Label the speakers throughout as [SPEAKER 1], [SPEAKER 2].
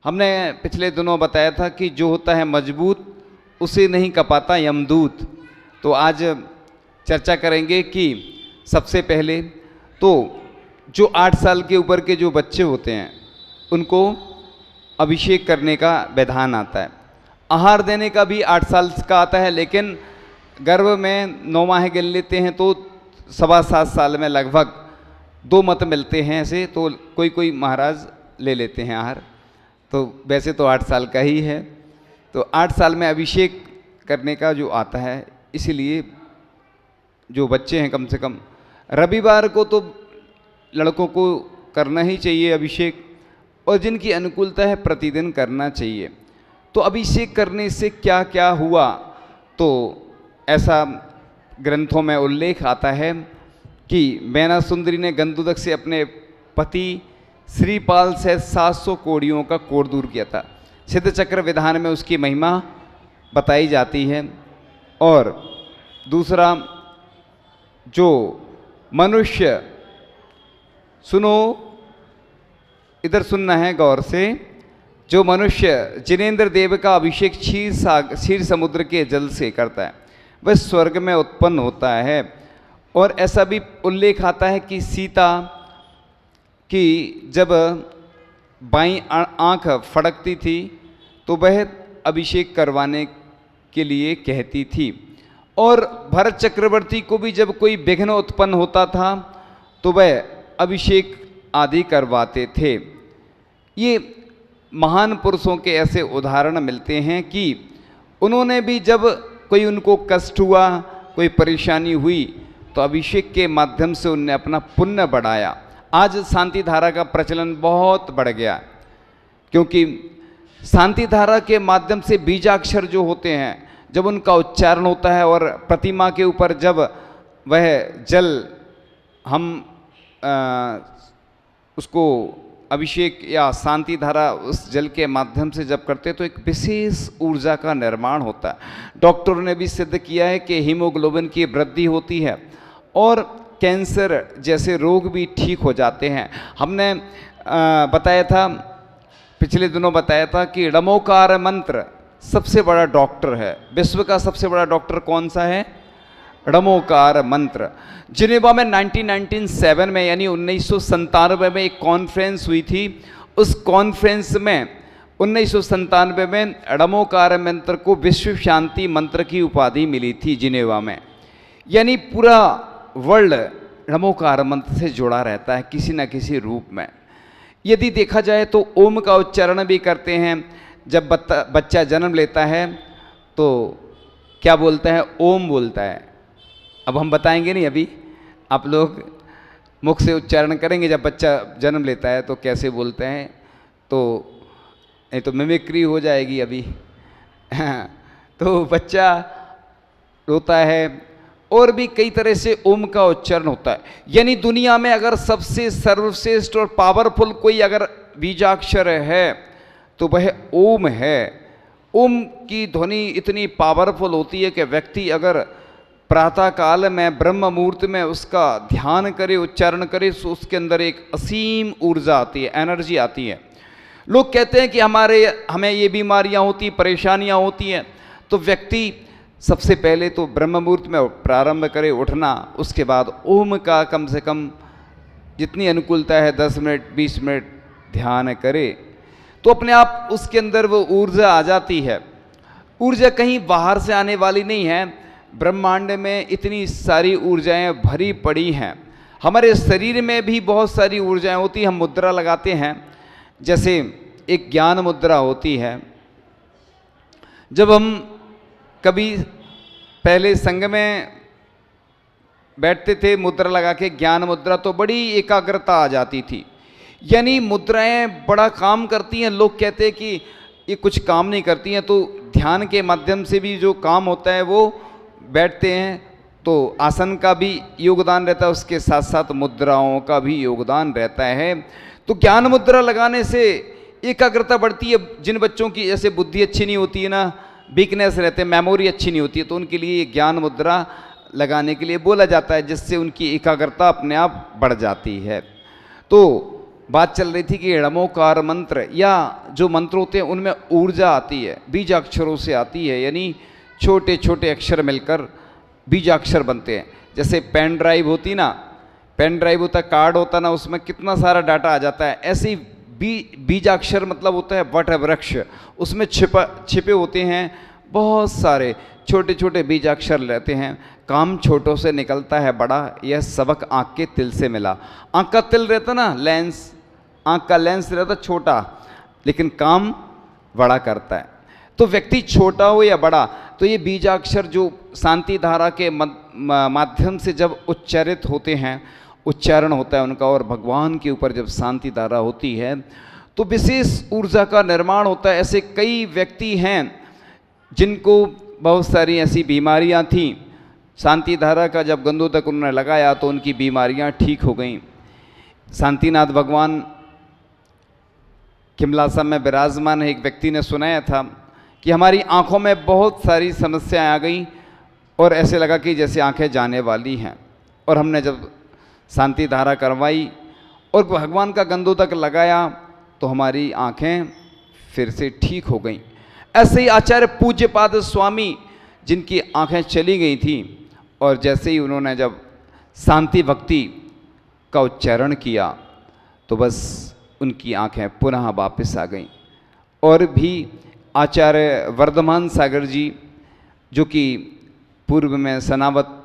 [SPEAKER 1] हमने पिछले दिनों बताया था कि जो होता है मजबूत उसे नहीं कपाता यमदूत। तो आज चर्चा करेंगे कि सबसे पहले तो जो 8 साल के ऊपर के जो बच्चे होते हैं उनको अभिषेक करने का विधान आता है। आहार देने का भी 8 साल का आता है, लेकिन गर्भ में 9 माह गिन लेते हैं तो 7.25 साल में लगभग 2 मत मिलते हैं ऐसे, तो कोई कोई महाराज ले लेते हैं आहार। तो वैसे तो 8 साल का ही है। तो 8 साल में अभिषेक करने का जो आता है, इसीलिए जो बच्चे हैं कम से कम रविवार को तो लड़कों को करना ही चाहिए अभिषेक, और जिनकी अनुकूलता है प्रतिदिन करना चाहिए। तो अभिषेक करने से क्या क्या हुआ, तो ऐसा ग्रंथों में उल्लेख आता है कि मैना सुंदरी ने गंधोदक से अपने पति श्रीपाल से 700 कोड़ियों का कोड़ दूर किया था। सिद्ध चक्र विधान में उसकी महिमा बताई जाती है। और दूसरा, जो मनुष्य, सुनो इधर सुनना है गौर से, जो मनुष्य जिनेंद्र देव का अभिषेक क्षीर समुद्र के जल से करता है वह स्वर्ग में उत्पन्न होता है। और ऐसा भी उल्लेख आता है कि सीता की जब बाईं आंख फड़कती थी तो वह अभिषेक करवाने के लिए कहती थी। और भरत चक्रवर्ती को भी जब कोई विघ्न उत्पन्न होता था तो वह अभिषेक आदि करवाते थे। ये महान पुरुषों के ऐसे उदाहरण मिलते हैं कि उन्होंने भी जब कोई उनको कष्ट हुआ, कोई परेशानी हुई, तो अभिषेक के माध्यम से उनने अपना पुण्य बढ़ाया। आज शांति धारा का प्रचलन बहुत बढ़ गया, क्योंकि शांति धारा के माध्यम से बीजाक्षर जो होते हैं जब उनका उच्चारण होता है और प्रतिमा के ऊपर जब वह जल हम उसको अभिषेक या शांति धारा उस जल के माध्यम से जब करते हैं तो एक विशेष ऊर्जा का निर्माण होता है। डॉक्टरों ने भी सिद्ध किया है कि हीमोग्लोबिन की वृद्धि होती है और कैंसर जैसे रोग भी ठीक हो जाते हैं। हमने बताया था, पिछले दिनों बताया था कि ड़मोकार मंत्र सबसे बड़ा डॉक्टर है। विश्व का सबसे बड़ा डॉक्टर कौन सा है? ड़मोकार मंत्र। जिनेवा में 1997 में यानी 1997 में एक कॉन्फ्रेंस हुई थी। उस कॉन्फ्रेंस में 1997 में ड़मोकार मंत्र को विश्व शांति मंत्र की उपाधि मिली थी जिनेवा में। यानी पूरा वर्ल्ड ड़मोकार मंत्र से जुड़ा रहता है किसी न किसी रूप में। यदि देखा जाए तो ओम का उच्चारण भी करते हैं। जब बच्चा जन्म लेता है तो क्या बोलता है? ओम बोलता है। अब हम बताएंगे नहीं, अभी आप लोग मुख से उच्चारण करेंगे जब बच्चा जन्म लेता है तो कैसे बोलते हैं, तो नहीं तो मिमिक्री हो जाएगी अभी। तो बच्चा रोता है और भी कई तरह से ओम का उच्चारण होता है। यानी दुनिया में अगर सबसे सर्वश्रेष्ठ और पावरफुल कोई अगर बीजाक्षर है तो वह ओम है। ओम की ध्वनि इतनी पावरफुल होती है कि व्यक्ति अगर प्रातः काल में ब्रह्म मुहूर्त में उसका ध्यान करे, उच्चारण करे, तो उसके अंदर एक असीम ऊर्जा आती है, एनर्जी आती है। लोग कहते हैं कि हमें ये बीमारियां होती, परेशानियां होती हैं, तो व्यक्ति सबसे पहले तो ब्रह्म मुहूर्त में प्रारंभ करे उठना, उसके बाद ओम का कम से कम जितनी अनुकूलता है 10 मिनट 20 मिनट ध्यान करे तो अपने आप उसके अंदर वो ऊर्जा आ जाती है। ऊर्जा कहीं बाहर से आने वाली नहीं है। ब्रह्मांड में इतनी सारी ऊर्जाएं भरी पड़ी हैं। हमारे शरीर में भी बहुत सारी ऊर्जाएं होती हैं। हम मुद्रा लगाते हैं, जैसे एक ज्ञान मुद्रा होती है। जब हम कभी पहले संग में बैठते थे मुद्रा लगा के, ज्ञान मुद्रा, तो बड़ी एकाग्रता आ जाती थी। यानी मुद्राएं बड़ा काम करती हैं। लोग कहते हैं कि ये कुछ काम नहीं करती हैं, तो ध्यान के माध्यम से भी जो काम होता है वो बैठते हैं तो आसन का भी योगदान रहता है, उसके साथ साथ मुद्राओं का भी योगदान रहता है। तो ज्ञान मुद्रा लगाने से एकाग्रता बढ़ती है। जिन बच्चों की जैसे बुद्धि अच्छी नहीं होती है ना, वीकनेस रहते हैं, मेमोरी अच्छी नहीं होती है, तो उनके लिए ज्ञान मुद्रा लगाने के लिए बोला जाता है, जिससे उनकी एकाग्रता अपने आप बढ़ जाती है। तो बात चल रही थी कि णमोकार मंत्र या जो मंत्र होते हैं उनमें ऊर्जा आती है, बीजाक्षरों से आती है, यानी छोटे छोटे अक्षर मिलकर बीजाक्षर बनते हैं। जैसे पेन ड्राइव होती ना, पेन ड्राइव होता है, कार्ड होता ना, उसमें कितना सारा डाटा आ जाता है। ऐसे ही बीजाक्षर मतलब होता है वट वृक्ष, उसमें छिपे होते हैं बहुत सारे छोटे छोटे बीजाक्षर रहते हैं। काम छोटों से निकलता है बड़ा, यह सबक आँख के तिल से मिला। आँख का तिल रहता ना, लेंस, आँख का लेंस रहता छोटा, लेकिन काम बड़ा करता है। तो व्यक्ति छोटा हो या बड़ा, तो ये बीजाक्षर जो शांति धारा के माध्यम से जब उच्चारित होते हैं, उच्चारण होता है उनका, और भगवान के ऊपर जब शांति धारा होती है तो विशेष ऊर्जा का निर्माण होता है। ऐसे कई व्यक्ति हैं जिनको बहुत सारी ऐसी बीमारियां थीं, शांति धारा का जब गंधोदक उन्होंने लगाया तो उनकी बीमारियां ठीक हो गईं। शांतिनाथ भगवान किमलासा में विराजमान है। एक व्यक्ति ने सुनाया था कि हमारी आंखों में बहुत सारी समस्याएं आ गई और ऐसे लगा कि जैसे आंखें जाने वाली हैं, और हमने जब शांति धारा करवाई और भगवान का गंधोदक लगाया तो हमारी आंखें फिर से ठीक हो गईं। ऐसे ही आचार्य पूज्यपाद स्वामी जिनकी आंखें चली गई थी, और जैसे ही उन्होंने जब शांति भक्ति का उच्चारण किया तो बस उनकी आंखें पुनः वापस आ गईं। और भी आचार्य वर्धमान सागर जी, जो कि पूर्व में सनावत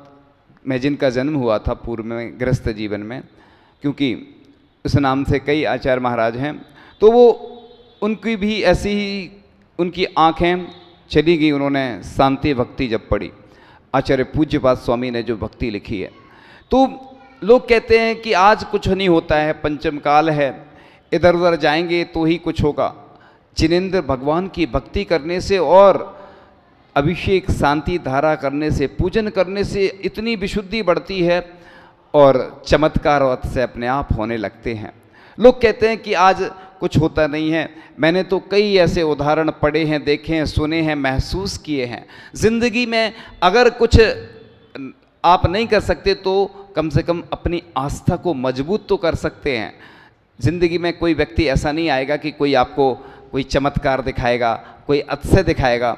[SPEAKER 1] में जिनका जन्म हुआ था, पूर्व में गृहस्थ जीवन में, क्योंकि उस नाम से कई आचार्य महाराज हैं, तो वो उनकी भी ऐसी ही उनकी आंखें चली गई। उन्होंने शांति भक्ति जब पढ़ी, आचार्य पूज्यपाद स्वामी ने जो भक्ति लिखी है, तो लोग कहते हैं कि आज कुछ नहीं होता है, पंचम काल है, इधर उधर जाएंगे तो ही कुछ होगा। जिनेंद्र भगवान की भक्ति करने से और अभिषेक शांति धारा करने से, पूजन करने से इतनी विशुद्धि बढ़ती है और चमत्कार से अपने आप होने लगते हैं। लोग कहते हैं कि आज कुछ होता नहीं है। मैंने तो कई ऐसे उदाहरण पढ़े हैं, देखे हैं, सुने हैं, महसूस किए हैं। ज़िंदगी में अगर कुछ आप नहीं कर सकते तो कम से कम अपनी आस्था को मजबूत तो कर सकते हैं। ज़िंदगी में कोई व्यक्ति ऐसा नहीं आएगा कि कोई आपको कोई चमत्कार दिखाएगा, कोई अतिशय दिखाएगा।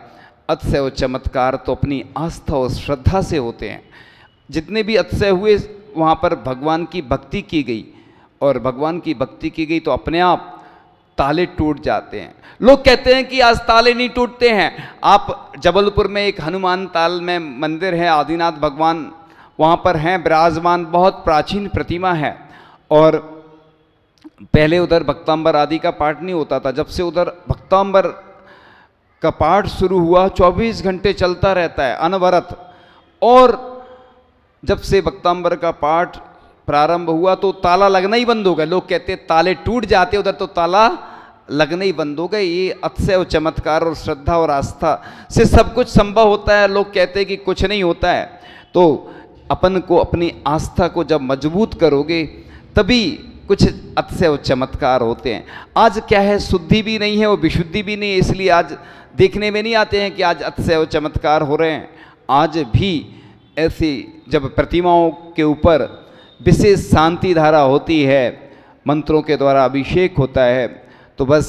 [SPEAKER 1] अतिशय और चमत्कार तो अपनी आस्था और श्रद्धा से होते हैं। जितने भी अतिशय हुए वहाँ पर भगवान की भक्ति की गई, और भगवान की भक्ति की गई तो अपने आप ताले टूट जाते हैं। लोग कहते हैं कि आज ताले नहीं टूटते हैं। आप जबलपुर में एक हनुमान ताल में मंदिर है, आदिनाथ भगवान वहाँ पर हैं विराजमान, बहुत प्राचीन प्रतिमा है। और पहले उधर भक्तांबर आदि का पाठ नहीं होता था। जब से उधर भक्तांबर का पाठ शुरू हुआ 24 घंटे चलता रहता है अनवरत, और जब से भक्तांबर का पाठ प्रारंभ हुआ तो ताला लगना ही बंद हो गया। लोग कहते हैं ताले टूट जाते, उधर तो ताला लगना ही बंद हो गए। ये अतिशय और चमत्कार और श्रद्धा और आस्था से सब कुछ संभव होता है। लोग कहते हैं कि कुछ नहीं होता है, तो अपन को अपनी आस्था को जब मजबूत करोगे तभी कुछ अतिशय और चमत्कार होते हैं। आज क्या है, शुद्धि भी नहीं है और विशुद्धि भी नहीं है, इसलिए आज देखने में नहीं आते हैं कि आज अतिशय और चमत्कार हो रहे हैं। आज भी ऐसी जब प्रतिमाओं के ऊपर विशेष शांति धारा होती है, मंत्रों के द्वारा अभिषेक होता है, तो बस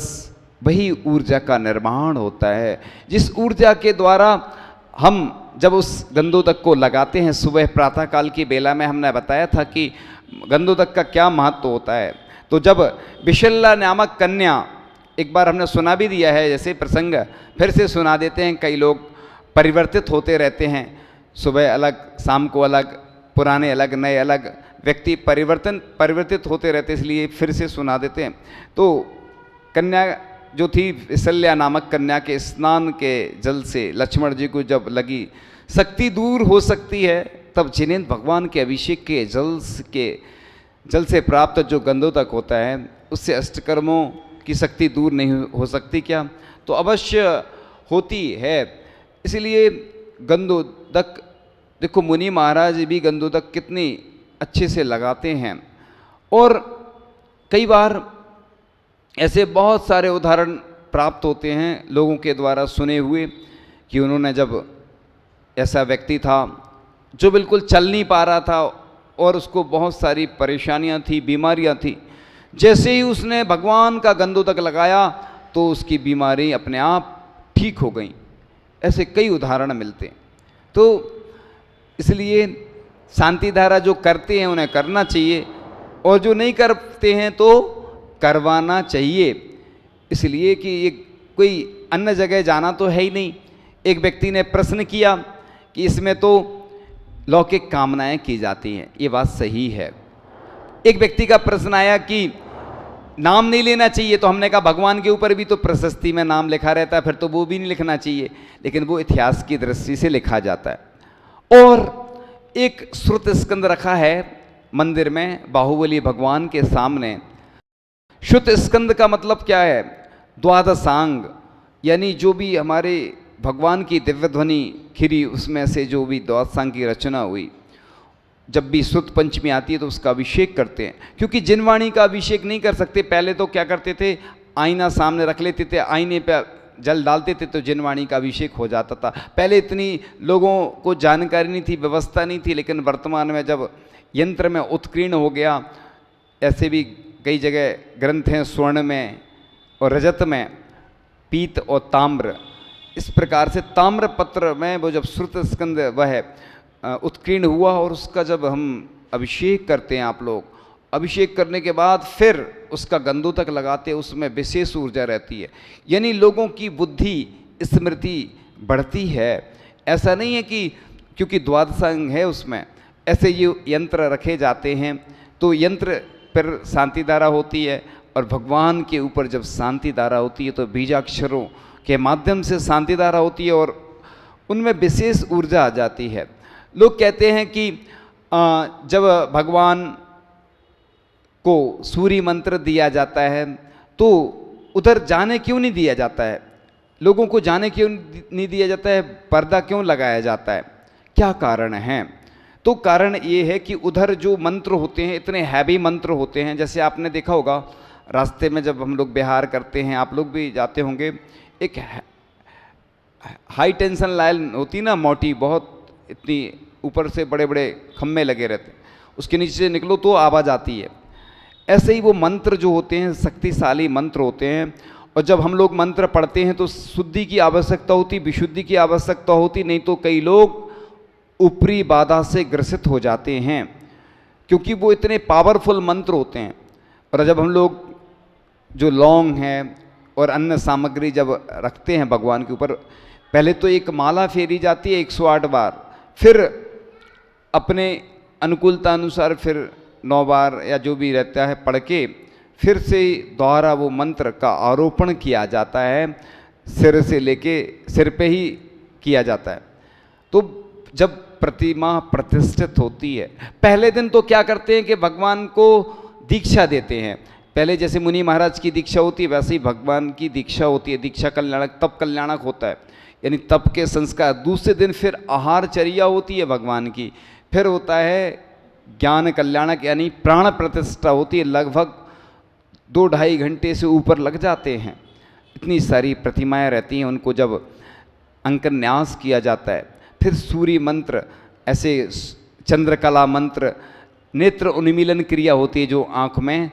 [SPEAKER 1] वही ऊर्जा का निर्माण होता है, जिस ऊर्जा के द्वारा हम जब उस गंधोदक को लगाते हैं सुबह प्रातःकाल की बेला में। हमने बताया था कि गंधोदक का क्या महत्व होता है। तो जब विशल्ला नामक कन्या, एक बार हमने सुना भी दिया है, जैसे प्रसंग फिर से सुना देते हैं। कई लोग परिवर्तित होते रहते हैं, सुबह अलग, शाम को अलग, पुराने अलग, नए अलग, व्यक्ति परिवर्तित होते रहते, इसलिए फिर से सुना देते हैं। तो कन्या जो थी विशल्या नामक कन्या के स्नान के जल से लक्ष्मण जी को जब लगी, शक्ति दूर हो सकती है तब जिनेंद्र भगवान के अभिषेक के जल से प्राप्त जो गंधोदक होता है उससे अष्टकर्मों की शक्ति दूर नहीं हो सकती क्या? तो अवश्य होती है। इसलिए गंधोदक देखो, मुनि महाराज भी गंधोदक कितनी अच्छे से लगाते हैं। और कई बार ऐसे बहुत सारे उदाहरण प्राप्त होते हैं लोगों के द्वारा सुने हुए कि उन्होंने जब ऐसा व्यक्ति था जो बिल्कुल चल नहीं पा रहा था और उसको बहुत सारी परेशानियां थी, बीमारियां थी, जैसे ही उसने भगवान का गंदोदक लगाया तो उसकी बीमारी अपने आप ठीक हो गई। ऐसे कई उदाहरण मिलते हैं। तो इसलिए शांति धारा जो करते हैं उन्हें करना चाहिए, और जो नहीं करते हैं तो करवाना चाहिए। इसलिए कि ये कोई अन्य जगह जाना तो है ही नहीं। एक व्यक्ति ने प्रश्न किया कि इसमें तो लौकिक कामनाएं की जाती हैं, ये बात सही है। एक व्यक्ति का प्रश्न आया कि नाम नहीं लेना चाहिए, तो हमने कहा भगवान के ऊपर भी तो प्रशस्ति में नाम लिखा रहता है, फिर तो वो भी नहीं लिखना चाहिए, लेकिन वो इतिहास की दृष्टि से लिखा जाता है। और एक श्रुत स्कंद रखा है मंदिर में बाहुबली भगवान के सामने। श्रुत स्कंद का मतलब क्या है? द्वादशांग, यानी जो भी हमारे भगवान की दिव्य ध्वनि खिरी, उसमें से जो भी द्वादशांग की रचना हुई, जब भी सुत पंचमी आती है तो उसका अभिषेक करते हैं। क्योंकि जिनवाणी का अभिषेक नहीं कर सकते, पहले तो क्या करते थे, आईना सामने रख लेते थे, आईने पे जल डालते थे तो जिनवाणी का अभिषेक हो जाता था। पहले इतनी लोगों को जानकारी नहीं थी, व्यवस्था नहीं थी, लेकिन वर्तमान में जब यंत्र में उत्कीर्ण हो गया, ऐसे भी कई जगह ग्रंथ हैं स्वर्ण में और रजत में, पीत और ताम्र, इस प्रकार से ताम्र पत्र में वो जब श्रुत स्कंद वह उत्कीर्ण हुआ, और उसका जब हम अभिषेक करते हैं, आप लोग अभिषेक करने के बाद फिर उसका गंदोदक लगाते हैं, उसमें विशेष ऊर्जा रहती है, यानी लोगों की बुद्धि स्मृति बढ़ती है। ऐसा नहीं है कि क्योंकि द्वादशांग है उसमें, ऐसे ये यंत्र रखे जाते हैं तो यंत्र पर शांति धारा होती है, और भगवान के ऊपर जब शांति धारा होती है तो बीजाक्षरों के माध्यम से शांति धारा होती है, और उनमें विशेष ऊर्जा आ जाती है। लोग कहते हैं कि जब भगवान को सूर्य मंत्र दिया जाता है तो उधर जाने क्यों नहीं दिया जाता है, लोगों को जाने क्यों नहीं दिया जाता है, पर्दा क्यों लगाया जाता है, क्या कारण है? तो कारण ये है कि उधर जो मंत्र होते हैं इतने हैवी मंत्र होते हैं। जैसे आपने देखा होगा रास्ते में जब हम लोग बिहार करते हैं, आप लोग भी जाते होंगे, एक हाई टेंशन लाइन होती ना, मोटी बहुत, इतनी ऊपर से बड़े बड़े खम्भे लगे रहते, उसके नीचे से निकलो तो आवाज़ आती है। ऐसे ही वो मंत्र जो होते हैं शक्तिशाली मंत्र होते हैं, और जब हम लोग मंत्र पढ़ते हैं तो शुद्धि की आवश्यकता होती, विशुद्धि की आवश्यकता होती, नहीं तो कई लोग ऊपरी बाधा से ग्रसित हो जाते हैं, क्योंकि वो इतने पावरफुल मंत्र होते हैं। और जब हम लोग जो लौंग है और अन्य सामग्री जब रखते हैं भगवान के ऊपर, पहले तो एक माला फेरी जाती है 108 बार, फिर अपने अनुकूलता अनुसार फिर 9 बार या जो भी रहता है पढ़ के फिर से दोबारा वो मंत्र का आरोपण किया जाता है, सिर से लेके सिर पे ही किया जाता है। तो जब प्रतिमा प्रतिष्ठित होती है, पहले दिन तो क्या करते हैं कि भगवान को दीक्षा देते हैं। पहले जैसे मुनि महाराज की दीक्षा होती है वैसे ही भगवान की दीक्षा होती है। दीक्षा कल्याणक, तप कल्याणक होता है, यानी तप के संस्कार। दूसरे दिन फिर आहारचर्या होती है भगवान की, फिर होता है ज्ञान कल्याणक, यानी प्राण प्रतिष्ठा होती है। लगभग 2-2.5 घंटे से ऊपर लग जाते हैं। इतनी सारी प्रतिमाएं रहती हैं, उनको जब अंकन न्यास किया जाता है, फिर सूर्य मंत्र, ऐसे चंद्रकला मंत्र, नेत्र उन्मीलन क्रिया होती है, जो आँख में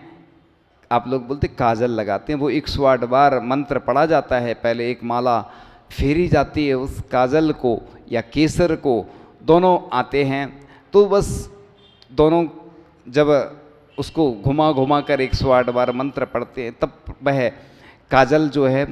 [SPEAKER 1] आप लोग बोलते काजल लगाते हैं, वो 108 बार मंत्र पढ़ा जाता है। पहले एक माला फेरी जाती है, उस काजल को या केसर को दोनों आते हैं, तो बस दोनों जब उसको घुमा घुमा कर 108 बार मंत्र पढ़ते हैं, तब वह काजल जो है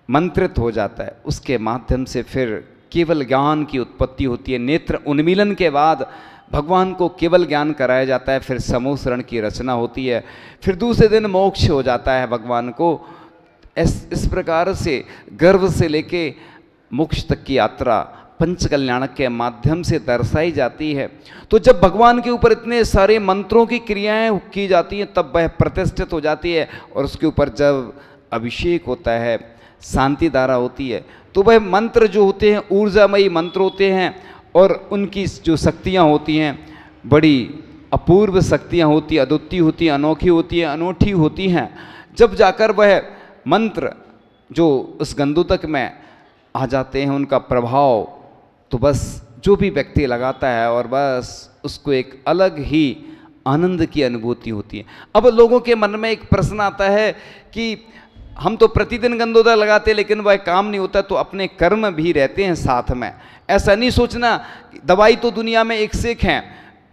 [SPEAKER 1] मंत्रित हो जाता है। उसके माध्यम से फिर केवल ज्ञान की उत्पत्ति होती है। नेत्र उन्मीलन के बाद भगवान को केवल ज्ञान कराया जाता है, फिर समूसरण की रचना होती है, फिर दूसरे दिन मोक्ष हो जाता है भगवान को। इस प्रकार से गर्भ से लेके मोक्ष तक की यात्रा पंच कल्याणक के माध्यम से दर्शाई जाती है। तो जब भगवान के ऊपर इतने सारे मंत्रों की क्रियाएं की जाती हैं, तब वह प्रतिष्ठित हो जाती है, और उसके ऊपर जब अभिषेक होता है, शांति धारा होती है, तो वह मंत्र जो होते हैं ऊर्जामयी मंत्र होते हैं, और उनकी जो शक्तियाँ होती हैं बड़ी अपूर्व शक्तियाँ होती हैं, अद्वितीय होती हैं, अनोखी होती हैं, अनूठी होती हैं। जब जाकर वह मंत्र जो उस गंदोदक में आ जाते हैं, उनका प्रभाव तो बस जो भी व्यक्ति लगाता है, और बस उसको एक अलग ही आनंद की अनुभूति होती है। अब लोगों के मन में एक प्रश्न आता है कि हम तो प्रतिदिन गंधोदक लगाते लेकिन वह काम नहीं होता, तो अपने कर्म भी रहते हैं साथ में। ऐसा नहीं सोचना, दवाई तो दुनिया में एक से एक हैं,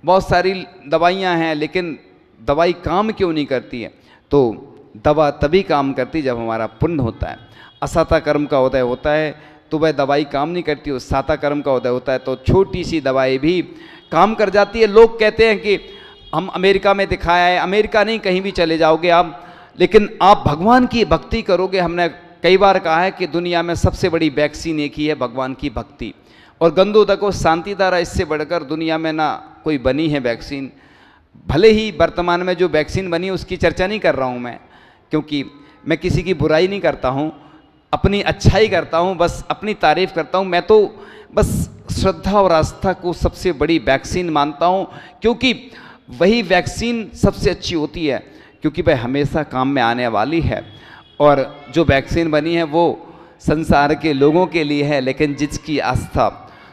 [SPEAKER 1] बहुत सारी दवाइयाँ हैं, लेकिन दवाई काम क्यों नहीं करती है? तो दवा तभी काम करती जब हमारा पुण्य होता है। असाता कर्म का उदय होता है तो वह दवाई काम नहीं करती, उस साता कर्म का उदय होता है तो छोटी सी दवाई भी काम कर जाती है। लोग कहते हैं कि हम अमेरिका में दिखाया है, अमेरिका नहीं कहीं भी चले जाओगे आप, लेकिन आप भगवान की भक्ति करोगे। हमने कई बार कहा है कि दुनिया में सबसे बड़ी वैक्सीन एक ही है, भगवान की भक्ति। और गंधोदक और शांतिधारा, इससे बढ़कर दुनिया में ना कोई बनी है वैक्सीन। भले ही वर्तमान में जो वैक्सीन बनी है उसकी चर्चा नहीं कर रहा हूँ मैं, क्योंकि मैं किसी की बुराई नहीं करता हूँ, अपनी अच्छाई करता हूँ, बस अपनी तारीफ करता हूँ। मैं तो बस श्रद्धा और आस्था को सबसे बड़ी वैक्सीन मानता हूँ, क्योंकि वही वैक्सीन सबसे अच्छी होती है, क्योंकि वह हमेशा काम में आने वाली है। और जो वैक्सीन बनी है वो संसार के लोगों के लिए है, लेकिन जिसकी आस्था,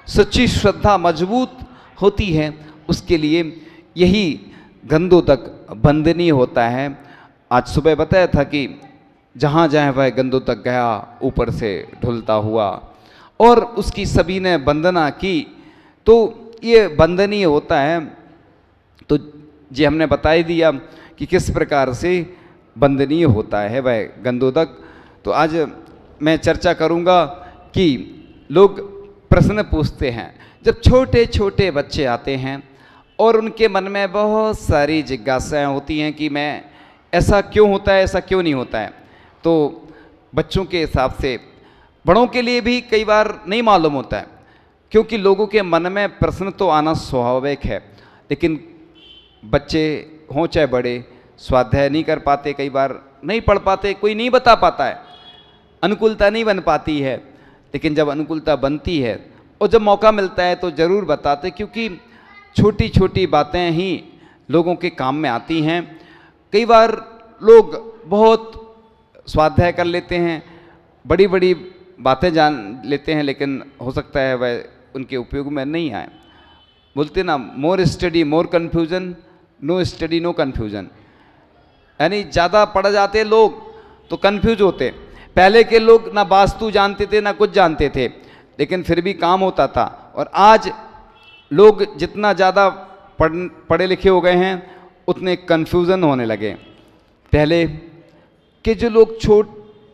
[SPEAKER 1] सच्ची श्रद्धा मजबूत होती है, उसके लिए यही गंधोदक वंदनीय होता है। आज सुबह बताया था कि जहाँ जहाँ वह गंधोदक गया ऊपर से ढुलता हुआ और उसकी सभी ने वंदना की, तो ये वंदनीय होता है। तो जी हमने बता ही दिया कि किस प्रकार से वंदनीय होता है वह गंधोदक। तो आज मैं चर्चा करूँगा कि लोग प्रश्न पूछते हैं, जब छोटे छोटे बच्चे आते हैं और उनके मन में बहुत सारी जिज्ञासाएं होती हैं कि मैं ऐसा क्यों होता है, ऐसा क्यों नहीं होता है। तो बच्चों के हिसाब से बड़ों के लिए भी कई बार नहीं मालूम होता है, क्योंकि लोगों के मन में प्रश्न तो आना स्वाभाविक है, लेकिन बच्चे हों चाहे बड़े स्वाध्याय नहीं कर पाते, कई बार नहीं पढ़ पाते, कोई नहीं बता पाता है, अनुकूलता नहीं बन पाती है। लेकिन जब अनुकूलता बनती है और जब मौका मिलता है तो ज़रूर बताते, क्योंकि छोटी छोटी बातें ही लोगों के काम में आती हैं। कई बार लोग बहुत स्वाध्याय कर लेते हैं, बड़ी बड़ी बातें जान लेते हैं, लेकिन हो सकता है वह उनके उपयोग में नहीं आए। बोलते ना, more study more confusion, no study no confusion. यानी ज़्यादा पढ़ जाते लोग तो कन्फ्यूज होते। पहले के लोग ना वास्तु जानते थे ना कुछ जानते थे, लेकिन फिर भी काम होता था। और आज लोग जितना ज़्यादा पढ़े लिखे हो गए हैं उतने कन्फ्यूज़न होने लगे। पहले के जो लोग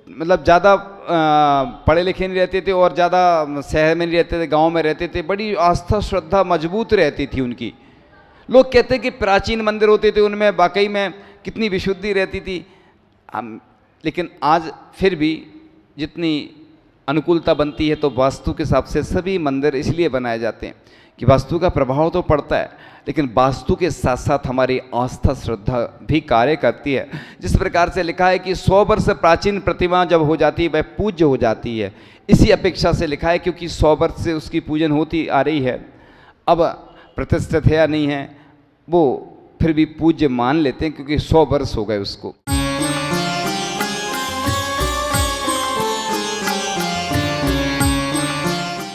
[SPEAKER 1] मतलब ज़्यादा पढ़े लिखे नहीं रहते थे और ज़्यादा शहर में नहीं रहते थे, गांव में रहते थे, बड़ी आस्था श्रद्धा मजबूत रहती थी उनकी। लोग कहते हैं कि प्राचीन मंदिर होते थे, उनमें वाकई में कितनी विशुद्धि रहती थी। लेकिन आज फिर भी जितनी अनुकूलता बनती है, तो वास्तु के हिसाब से सभी मंदिर इसलिए बनाए जाते हैं कि वास्तु का प्रभाव तो पड़ता है, लेकिन वास्तु के साथ साथ हमारी आस्था श्रद्धा भी कार्य करती है। जिस प्रकार से लिखा है कि 100 वर्ष प्राचीन प्रतिमा जब हो जाती है वह पूज्य हो जाती है, इसी अपेक्षा से लिखा है, क्योंकि 100 वर्ष से उसकी पूजन होती आ रही है। अब प्रतिष्ठित है या नहीं है वो फिर भी पूज्य मान लेते हैं, क्योंकि 100 वर्ष हो गए उसको।